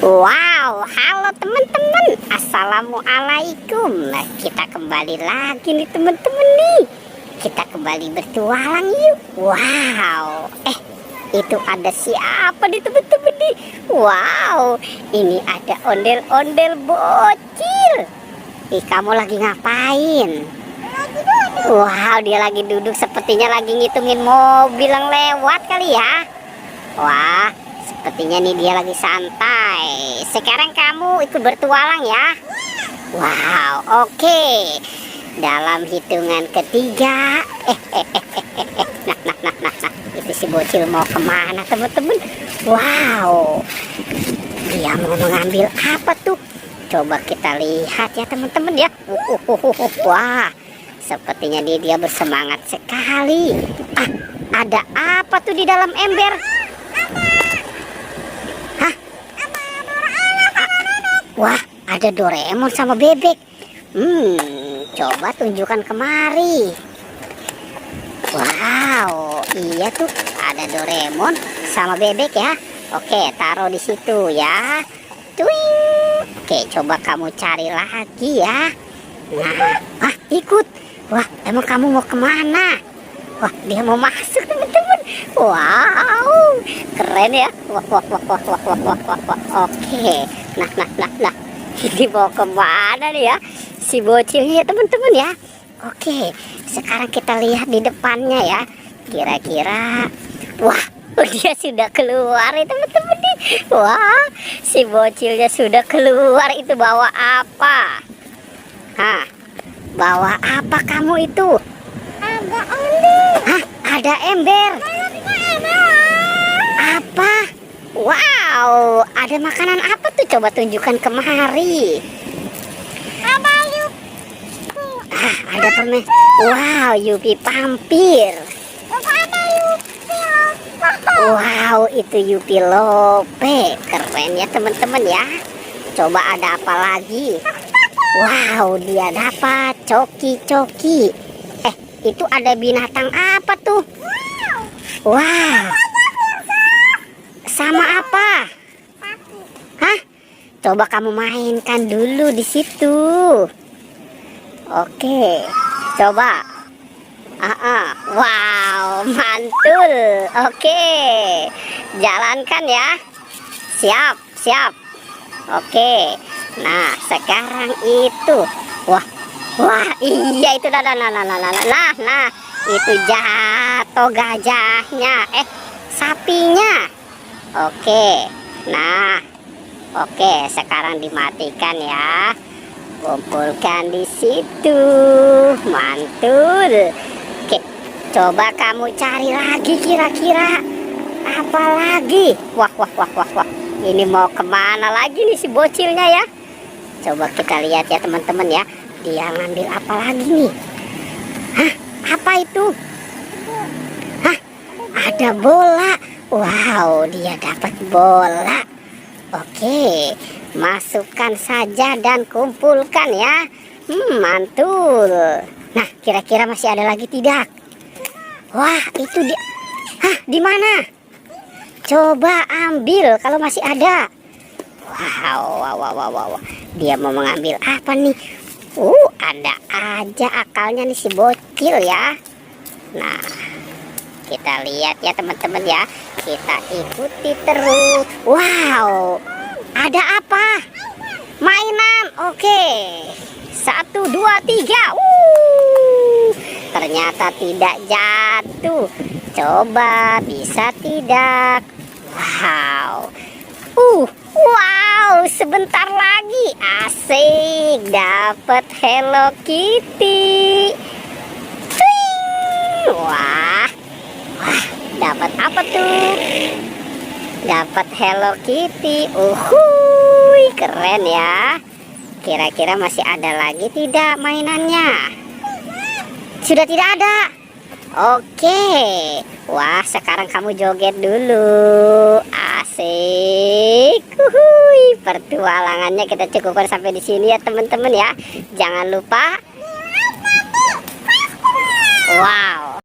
Wow, halo teman-teman, assalamualaikum. Nah, kita kembali lagi nih teman-teman nih. Kita kembali bertualang yuk. Wow, itu ada siapa nih teman-teman nih? Wow, ini ada ondel-ondel bocil. Kamu lagi ngapain? Wow, dia lagi duduk, sepertinya lagi ngitungin mobil yang lewat kali ya. Wah, sepertinya nih dia lagi santai. Sekarang kamu ikut bertualang ya. Wow, oke. Dalam hitungan ketiga. Nah. Itu si bocil mau kemana teman-teman? Wow, dia mau mengambil apa tuh? Coba kita lihat ya teman-teman ya. Wah, sepertinya dia bersemangat sekali. Ada apa tuh di dalam ember? Wah, ada Doraemon sama bebek. Coba tunjukkan kemari. Wow, iya tuh ada Doraemon sama bebek ya. Oke, taruh di situ ya. Twing. Oke, coba kamu cari lagi ya. Nah, ikut. Wah, emang kamu mau kemana? Wah, dia mau masuk teman-teman. Wow, keren ya. Wah. Oke. Nah. Ini mau kemana nih ya si bocilnya teman-teman ya. Oke, sekarang kita lihat di depannya ya. Kira-kira, wah, dia sudah keluar ya teman-teman nih. Wah, si bocilnya sudah keluar. Itu bawa apa? Bawa apa kamu itu? Ada ember. Ada ember. Apa? Wow, ada makanan apa tuh? Coba tunjukkan kemari. Ada Yupi. Ada permen. Wow, Yupi Pampir. Ada Yupi. Wow, itu Yupi Lope. Keren ya teman-teman ya. Coba ada apa lagi? Wow, dia dapat coki-coki. Itu ada binatang apa tuh? Wow. Sama apa? Coba kamu mainkan dulu di situ. Oke, coba. Wow, mantul. Oke, jalankan ya. Siap. Oke. Nah, sekarang itu. Wah, iya itu. Nah, itu jatuh gajahnya. Sapinya. Oke. Nah, oke, sekarang dimatikan ya. Kumpulkan di situ. Mantul. Oke, coba kamu cari lagi kira-kira apa lagi? Wah. Ini mau kemana lagi nih si bocilnya ya? Coba kita lihat ya teman-teman ya. Dia ngambil apa lagi nih? Apa itu? Ada bola. Wow, dia dapat bola. Oke, masukkan saja dan kumpulkan ya. Mantul. Nah, kira-kira masih ada lagi tidak? Wah, itu dia. Di mana? Coba ambil kalau masih ada. Wow. Dia mau mengambil apa nih? Ada aja akalnya nih si bocil ya. Nah, kita lihat ya teman-teman ya. Kita ikuti terus. Wow, ada apa? Mainan. Oke. 1, 2, 3. Ternyata tidak jatuh. Coba bisa tidak? Wow, sebentar lagi. Asik, dapat Hello Kitty. Wah, dapat apa tuh? Dapat Hello Kitty. Keren ya. Kira-kira masih ada lagi tidak mainannya? Sudah tidak ada. Oke. Wah, sekarang kamu joget dulu. Asik. Pertualangannya kita cukupkan sampai di sini ya teman-teman ya. Jangan lupa. Wow.